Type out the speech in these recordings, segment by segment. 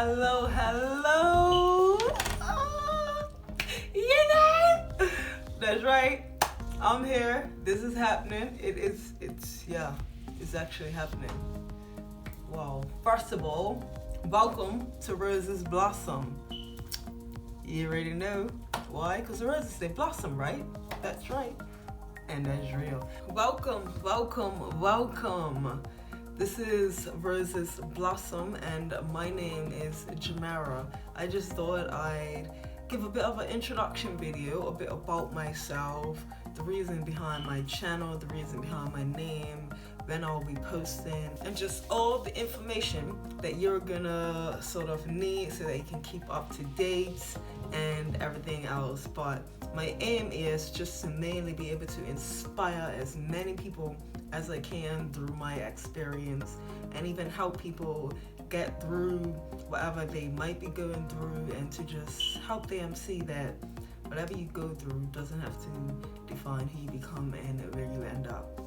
Hello. You know? That's right. I'm here. This is happening. It's actually happening. Wow. First of all, welcome to Roses Blossom. You already know why? Because the roses, they blossom, right? That's right. And that's real. Welcome. This is Roses Blossom, and my name is Jamara. I just thought I'd give a bit of an introduction video, a bit about myself, the reason behind my channel, the reason behind my name, when I'll be posting, and just all the information that you're gonna sort of need so that you can keep up to date and everything else. But my aim is just to mainly be able to inspire as many people as I can through my experience, and even help people get through whatever they might be going through, and to just help them see that whatever you go through doesn't have to define who you become and where you end up.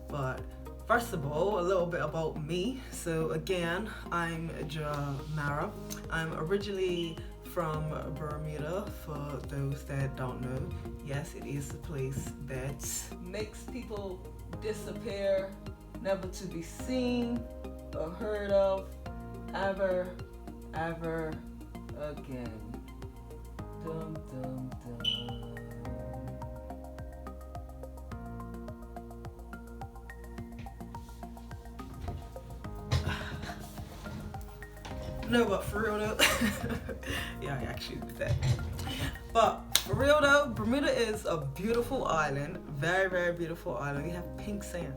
But first of all, a little bit about me. So again, I'm Jamara. I'm originally from Bermuda, for those that don't know. Yes, it is the place that makes people disappear, never to be seen or heard of ever again. Dum dum dum. No, but for real though, yeah, I actually did that. But for real though, Bermuda is a beautiful island, very beautiful island. We have pink sand.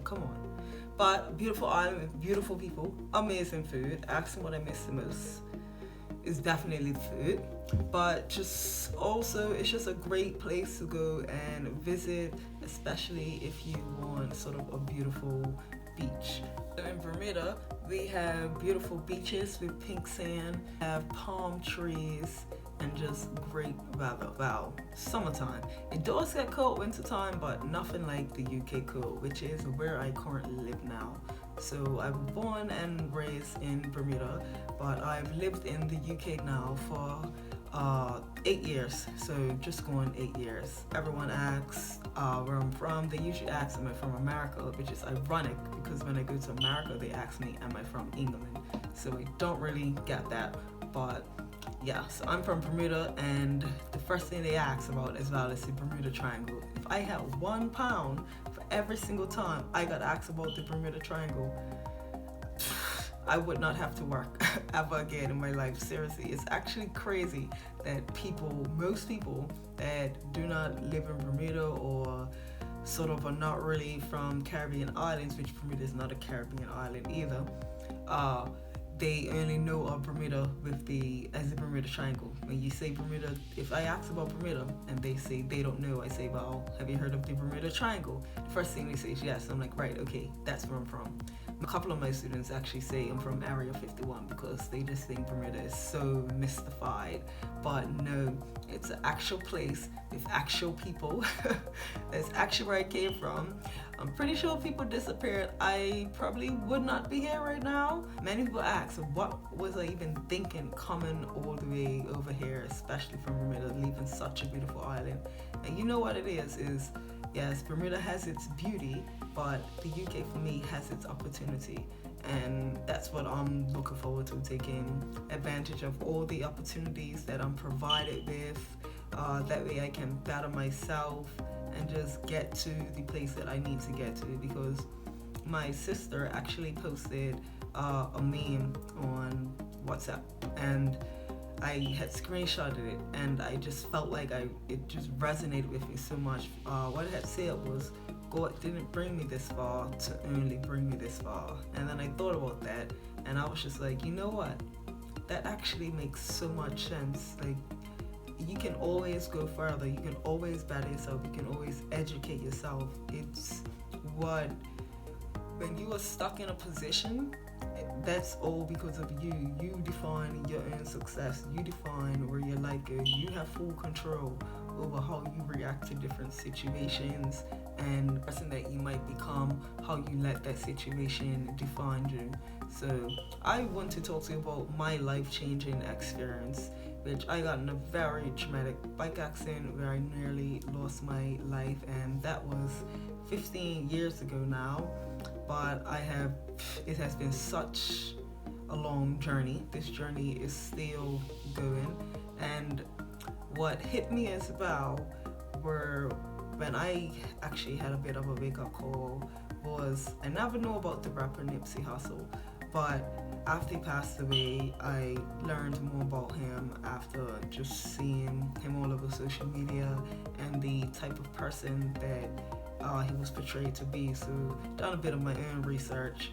Come on. But a beautiful island with beautiful people, amazing food. Ask me what I miss the most. It's definitely the food, but just also it's just a great place to go and visit, especially if you want sort of a beautiful beach. So in Bermuda, we have beautiful beaches with pink sand, have palm trees, and just great weather. Wow, summertime. It does get cold wintertime, but nothing like the UK cold, which is where I currently live now. So I was born and raised in Bermuda, but I've lived in the UK now for 8 years, so just going 8 years. Everyone asks where I'm from. They usually ask, am I from America, which is ironic because when I go to America, they ask me, am I from England? So I don't really get that, but yeah, so I'm from Bermuda, and the first thing they ask about as well is the Bermuda Triangle. If I had £1 for every single time I got asked about the Bermuda Triangle, I would not have to work ever again in my life. Seriously, it's actually crazy that most people that do not live in Bermuda or sort of are not really from Caribbean islands, which Bermuda is not a Caribbean island either, they only know of Bermuda as the Bermuda Triangle. When you say Bermuda, if I ask about Bermuda and they say they don't know, I say, well, have you heard of the Bermuda Triangle? The first thing they say is yes. I'm like, right, okay, that's where I'm from. A couple of my students actually say I'm from Area 51 because they just think Bermuda is so mystified. But no, it's an actual place with actual people. That's actually where I came from. I'm pretty sure if people disappeared, I probably would not be here right now. Many people ask, what was I even thinking coming all the way over here, especially from Bermuda, leaving such a beautiful island? And you know what it is yes, Bermuda has its beauty, but the UK for me has its opportunity. And that's what I'm looking forward to, taking advantage of all the opportunities that I'm provided with. That way I can better myself and just get to the place that I need to get to, because my sister actually posted a meme on WhatsApp, and I had screenshotted it, and I just felt like it just resonated with me so much. What it had said was, God didn't bring me this far to only bring me this far. And then I thought about that, and I was just like, you know what? That actually makes so much sense. Like, you can always go further. You can always better yourself. You can always educate yourself. It's when you are stuck in a position, that's all because of you. You define your own success. You define where your life goes. You have full control over how you react to different situations and the person that you might become, how you let that situation define you. So I want to talk to you about my life-changing experience, which I got in a very traumatic bike accident where I nearly lost my life, and that was 15 years ago now. But it has been such a long journey. This journey is still going, and what hit me as well were when I actually had a bit of a wake up call was I never know about the rapper Nipsey Hussle, but after he passed away, I learned more about him after just seeing him all over social media and the type of person that he was portrayed to be. So, done a bit of my own research,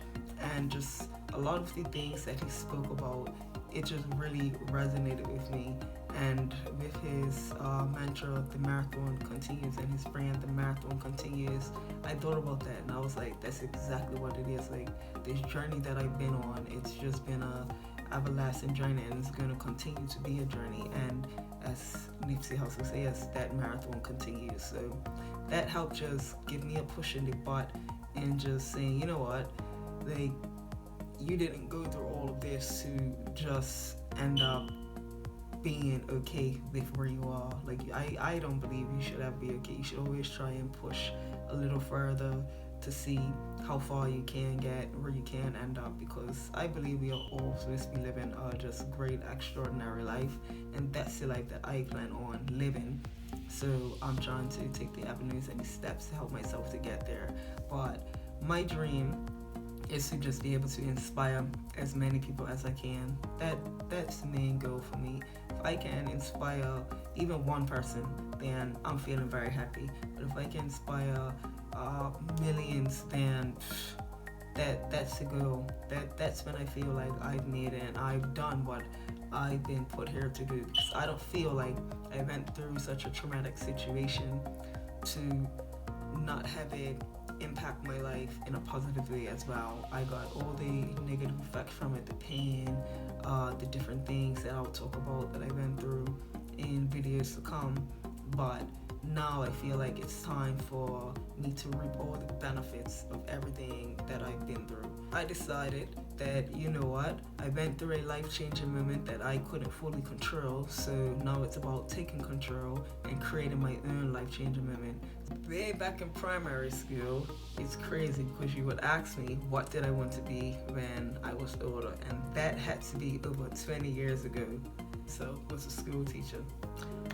and just a lot of the things that he spoke about, it just really resonated with me. And with his mantra, the marathon continues, and his brand, the marathon continues, I thought about that, and I was like, that's exactly what it is. Like, this journey that I've been on, it's just been a everlasting journey, and it's going to continue to be a journey. And as Nipsey Hussle says, that marathon continues. So that helped just give me a push in the butt, and just saying, you know what, like, you didn't go through all of this to just end up being okay with where you are. Like, I don't believe you should ever be okay. You should always try and push a little further to see how far you can get, where you can end up, because I believe we are all supposed to be living a just great, extraordinary life, and that's the life that I plan on living. So I'm trying to take the avenues and the steps to help myself to get there. But my dream is to just be able to inspire as many people as I can. That's the main goal for me. If I can inspire even one person, then I'm feeling very happy. But if I can inspire millions, then that's the goal. That's when I feel like I've made it and I've done what I've been put here to do. Because I don't feel like I went through such a traumatic situation to not have it impact my life in a positive way as well. I got all the negative effects from it, the pain, the different things that I'll talk about that I went through in videos to come. But now I feel like it's time for me to reap all the benefits of everything that I've been through. I decided that, you know what, I went through a life-changing moment that I couldn't fully control, so now it's about taking control and creating my own life-changing moment. Way back in primary school, it's crazy because you would ask me what did I want to be when I was older, and that had to be over 20 years ago. So I was a school teacher.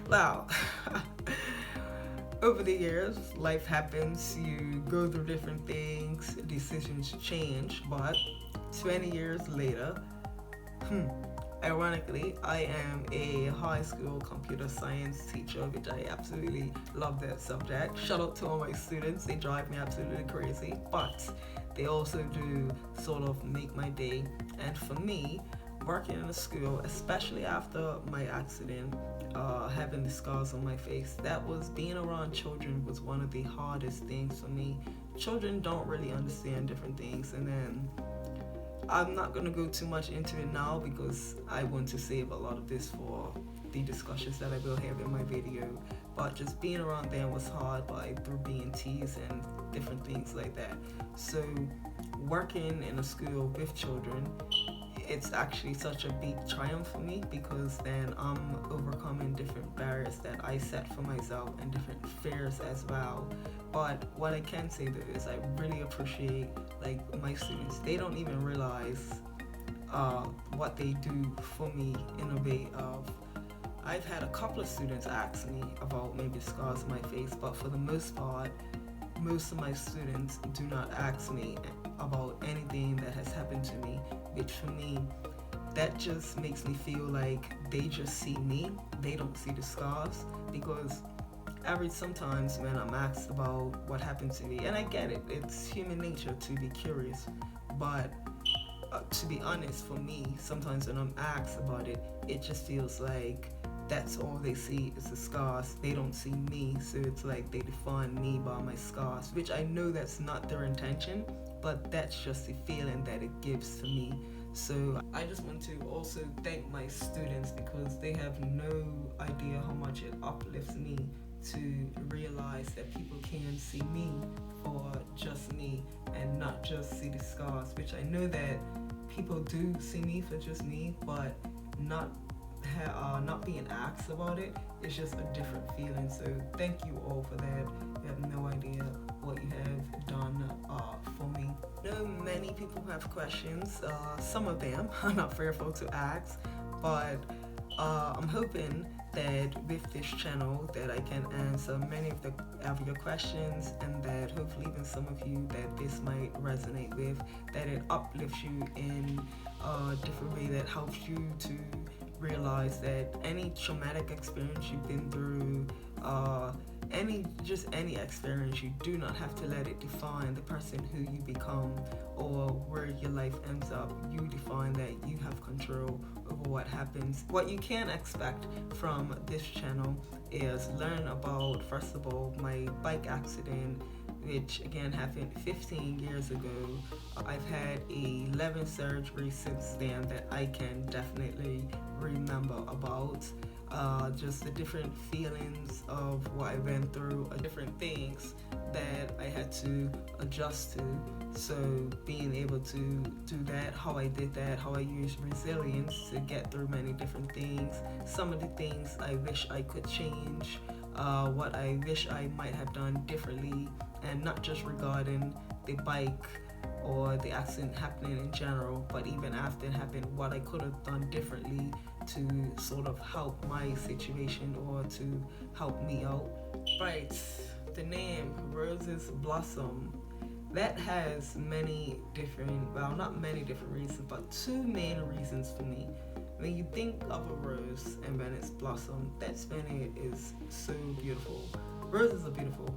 Wow. Over the years, life happens, you go through different things, decisions change, but 20 years later, ironically, I am a high school computer science teacher, which I absolutely love that subject. Shout out to all my students, they drive me absolutely crazy, but they also do sort of make my day. And for me, working in a school, especially after my accident, having the scars on my face, being around children was one of the hardest things for me. Children don't really understand different things, and then I'm not going to go too much into it now because I want to save a lot of this for the discussions that I will have in my video. But just being around them was hard through being teased and different things like that. So working in a school with children, it's actually such a big triumph for me, because then I'm overcoming different barriers that I set for myself and different fears as well. But what I can say though is I really appreciate my students. They don't even realize what they do for me in a way of, I've had a couple of students ask me about maybe scars on my face, but for the most part, most of my students do not ask me about anything that has happened to me, which for me, that just makes me feel like they just see me, they don't see the scars. Because sometimes when I'm asked about what happened to me, and I get it, it's human nature to be curious, but to be honest, for me, sometimes when I'm asked about it, it just feels like that's all they see is the scars. They don't see me, so it's like they define me by my scars, which I know that's not their intention, but that's just the feeling that it gives to me. So I just want to also thank my students, because they have no idea how much it uplifts me to realize that people can see me for just me and not just see the scars, which I know that people do see me for just me, but not being asked about it is just a different feeling. So thank you all for that. You have no idea what you have done for me. I know many people have questions. Some of them I'm not fearful to ask, but I'm hoping that with this channel that I can answer many of your questions, and that hopefully even some of you that this might resonate with, that it uplifts you in a different way, that helps you to realize that any traumatic experience you've been through, any experience, you do not have to let it define the person who you become or where your life ends up. You define that. You have control over what happens. What you can expect from this channel is learn about, first of all, my bike accident, which again happened 15 years ago. I've had 11 surgeries since then that I can definitely remember about. Just the different feelings of what I went through, different things that I had to adjust to. So being able to do that, how I did that, how I used resilience to get through many different things, some of the things I wish I could change, what I wish I might have done differently, and not just regarding the bike or the accident happening in general, but even after it happened, what I could have done differently to sort of help my situation or to help me out. Right, the name Roses Blossom, that has many different, well, not many different reasons, but two main reasons for me. When you think of a rose and when it's blossom, that's when it is so beautiful. Roses are beautiful,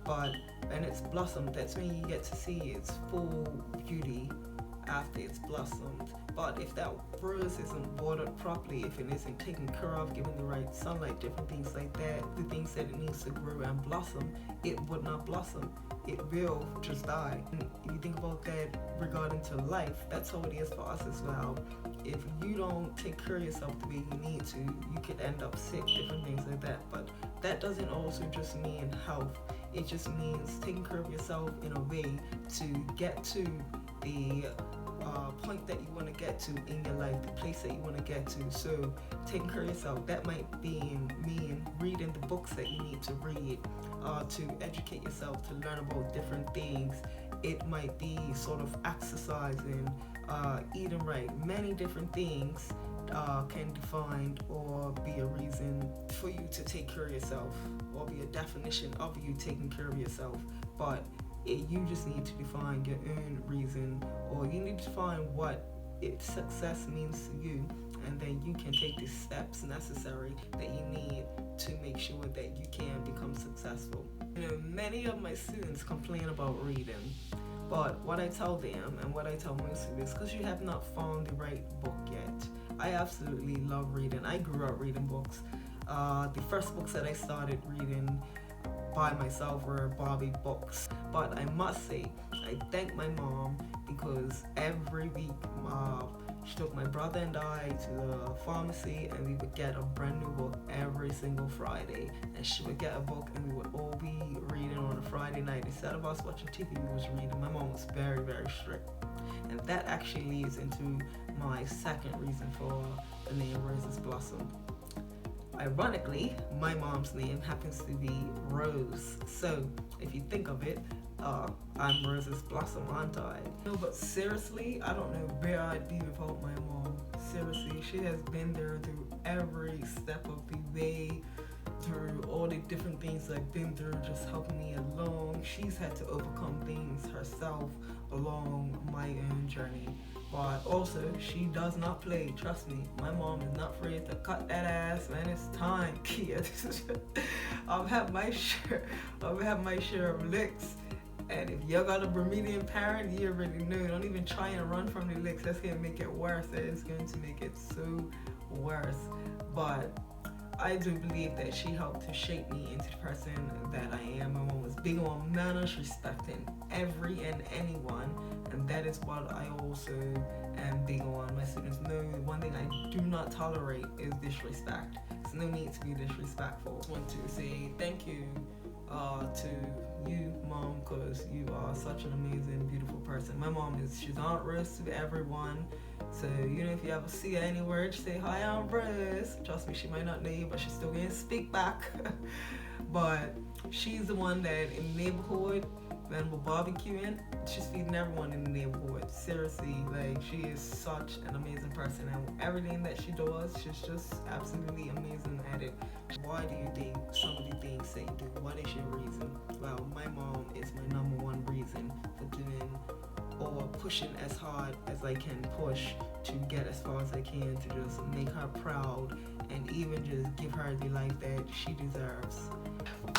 but when it's blossomed, that's when you get to see its full beauty after it's blossomed. But if that rose isn't watered properly, if it isn't taken care of, given the right sunlight, different things like that, the things that it needs to grow and blossom, it would not blossom. It will just die. And if you think about that regarding to life, that's how it is for us as well. If you don't take care of yourself the way you need to, you could end up sick, different things like that. But that doesn't also just mean health. It just means taking care of yourself in a way to get to the point that you want to get to in your life, the place that you want to get to. So taking care of yourself, that might mean reading the books that you need to read, to educate yourself, to learn about different things. It might be sort of exercising, eating right. Many different things can define or be a reason for you to take care of yourself, or be a definition of you taking care of yourself. But you just need to define your own reason, or you need to find what success means to you, and then you can take the steps necessary that you need to make sure that you can become successful. You know, many of my students complain about reading, but what I tell them and what I tell most students, because you have not found the right book yet. I absolutely love reading. I grew up reading books. The first books that I started reading by myself were Barbie books. But I must say, I thank my mom, because every week she took my brother and I to the pharmacy, and we would get a brand new book every single Friday. And she would get a book and we would all be reading on a Friday night. Instead of us watching TV, we was reading. My mom was very, very strict. And that actually leads into my second reason for the name Roses Blossom. Ironically, my mom's name happens to be Rose. So if you think of it, I'm Rose's Blossom, aren't I? No, but seriously, I don't know where I'd be without my mom. Seriously, she has been there through every step of the way, through all the different things I've been through, just helping me along. She's had to overcome things herself along my own journey. But also, she does not play. Trust me, my mom is not afraid to cut that ass when it's time, kid. I've had my share of licks. And if you got a Bermudian parent, you already know. Don't even try and run from the licks. That's gonna make it worse. That is going to make it so worse. But I do believe that she helped to shape me into the person that I am. My mom was big on manners, respecting every and anyone, and that is what I also am big on. My students know one thing I do not tolerate is disrespect. There's no need to be disrespectful. I want to say thank you to you, Mom, because you are such an amazing, beautiful person. My mom she's Aunt Rose to everyone. So, if you ever see her anywhere, just say, hi, Aunt Rose. Trust me, she might not know you, but she's still going to speak back. But she's the one that in the neighborhood, when we're barbecuing, she's feeding everyone in the neighborhood. Seriously, like, she is such an amazing person, and everything that she does, she's just absolutely amazing at it. Why do you think some of the things that you do? What is your reason? Well, my mom is my number one reason for doing or pushing as hard as I can push to get as far as I can, to just make her proud and even just give her the life that she deserves.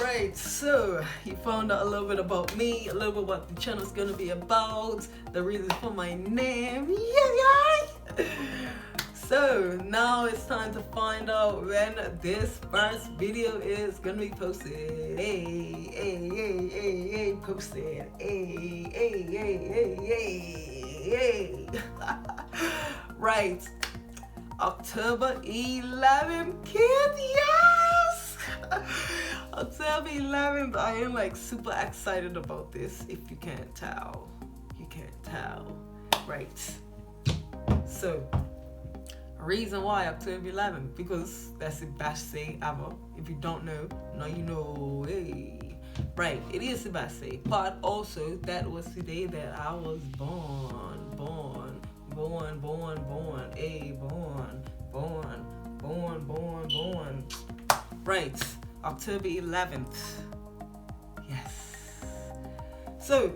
Right, so you found out a little bit about me, a little bit what the channel is going to be about, the reason for my name. Yay! So now it's time to find out when this first video is gonna be posted. Posted. Right, October 11th, kids. Yes. October 11th. I am like super excited about this. If you can't tell, right? So. Reason why October 11th, because that's the best day ever. If you don't know, now you know. Hey, right, it is the best day, but also that was the day that I was born. Right, October 11th. Yes. So.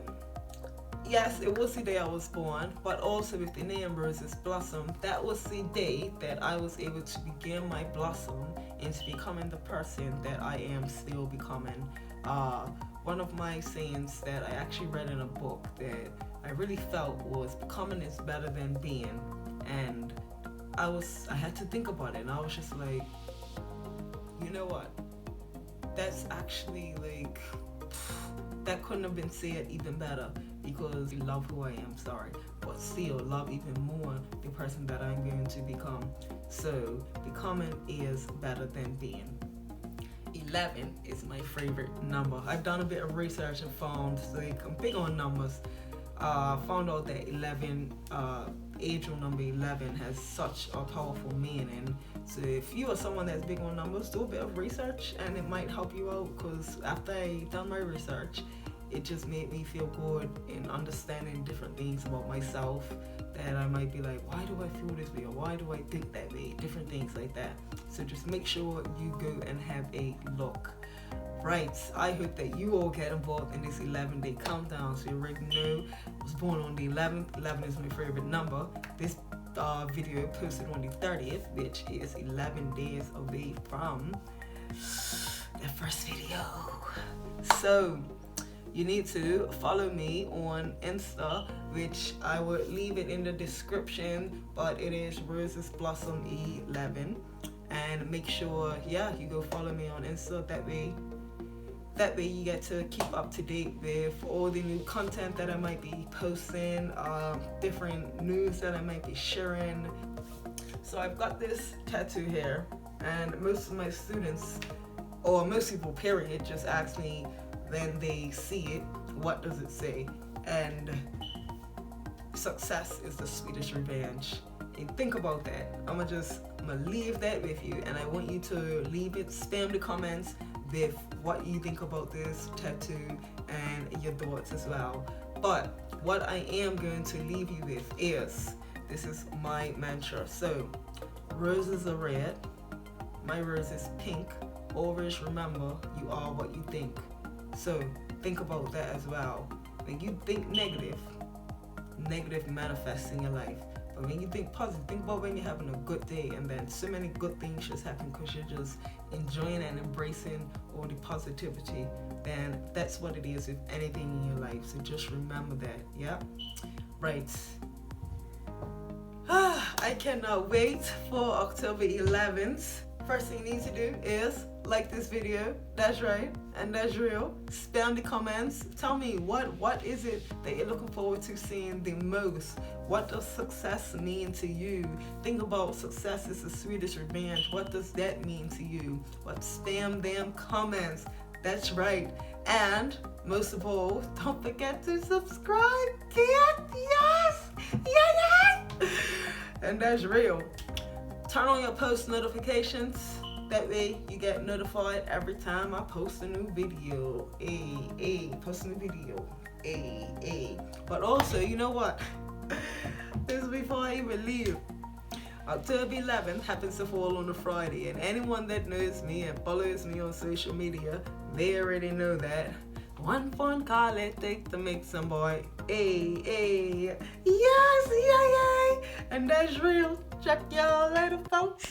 Yes, it was the day I was born, but also with the name Roses Blossom, that was the day that I was able to begin my blossom into becoming the person that I am still becoming. One of my sayings that I actually read in a book that I really felt was becoming is better than being, and I had to think about it, and I was just like, you know what? That's actually like, that couldn't have been said even better. Because you love who I am, but still love even more the person that I'm going to become. So becoming is better than being. 11 is my favorite number. I've done a bit of research and found, like, I'm big on numbers. Found out that 11, angel number 11 has such a powerful meaning. So if you are someone that's big on numbers, do a bit of research and it might help you out, because after I done my research, it just made me feel good in understanding different things about myself that I might be like, why do I feel this way, or why do I think that way, different things like that. So just make sure you go and have a look. Right, I hope that you all get involved in this 11-day countdown. So you already know I was born on the 11th. 11 is my favorite number. This video posted on the 30th, which is 11 days away from the first video. So you need to follow me on Insta, which I will leave it in the description, but it is Roses Blossom 11. And make sure, you go follow me on Insta. That way you get to keep up to date with all the new content that I might be posting, different news that I might be sharing. So I've got this tattoo here, and most of my students, or most people period, just ask me when they see it, what does it say? And success is the sweetest revenge. And think about that. I'm gonna leave that with you, and I want you to leave it, spam the comments with what you think about this tattoo and your thoughts as well. But what I am going to leave you with is, this is my mantra. So, roses are red, my rose is pink. Always remember, you are what you think. So think about that as well. When you think negative manifests in your life. But when you think positive, think about when you're having a good day, and then so many good things just happen because you're just enjoying and embracing all the positivity. Then that's what it is with anything in your life. So just remember that, yeah? Right. I cannot wait for October 11th. first thing you need to do is like this video. That's right, and that's real. Spam the comments. Tell me what is it that you're looking forward to seeing the most? What does success mean to you? Think about success is the sweetest revenge. What does that mean to you? But spam them comments. That's right. And most of all, don't forget to subscribe. Yes. And that's real. Turn on your post notifications. That way you get notified every time I post a new video. Post a new video. But also, you know what? This is before I even leave. October 11th happens to fall on a Friday, and anyone that knows me and follows me on social media, they already know that. One phone call it takes to make some boy. Yes, and that's real. Check y'all later, folks.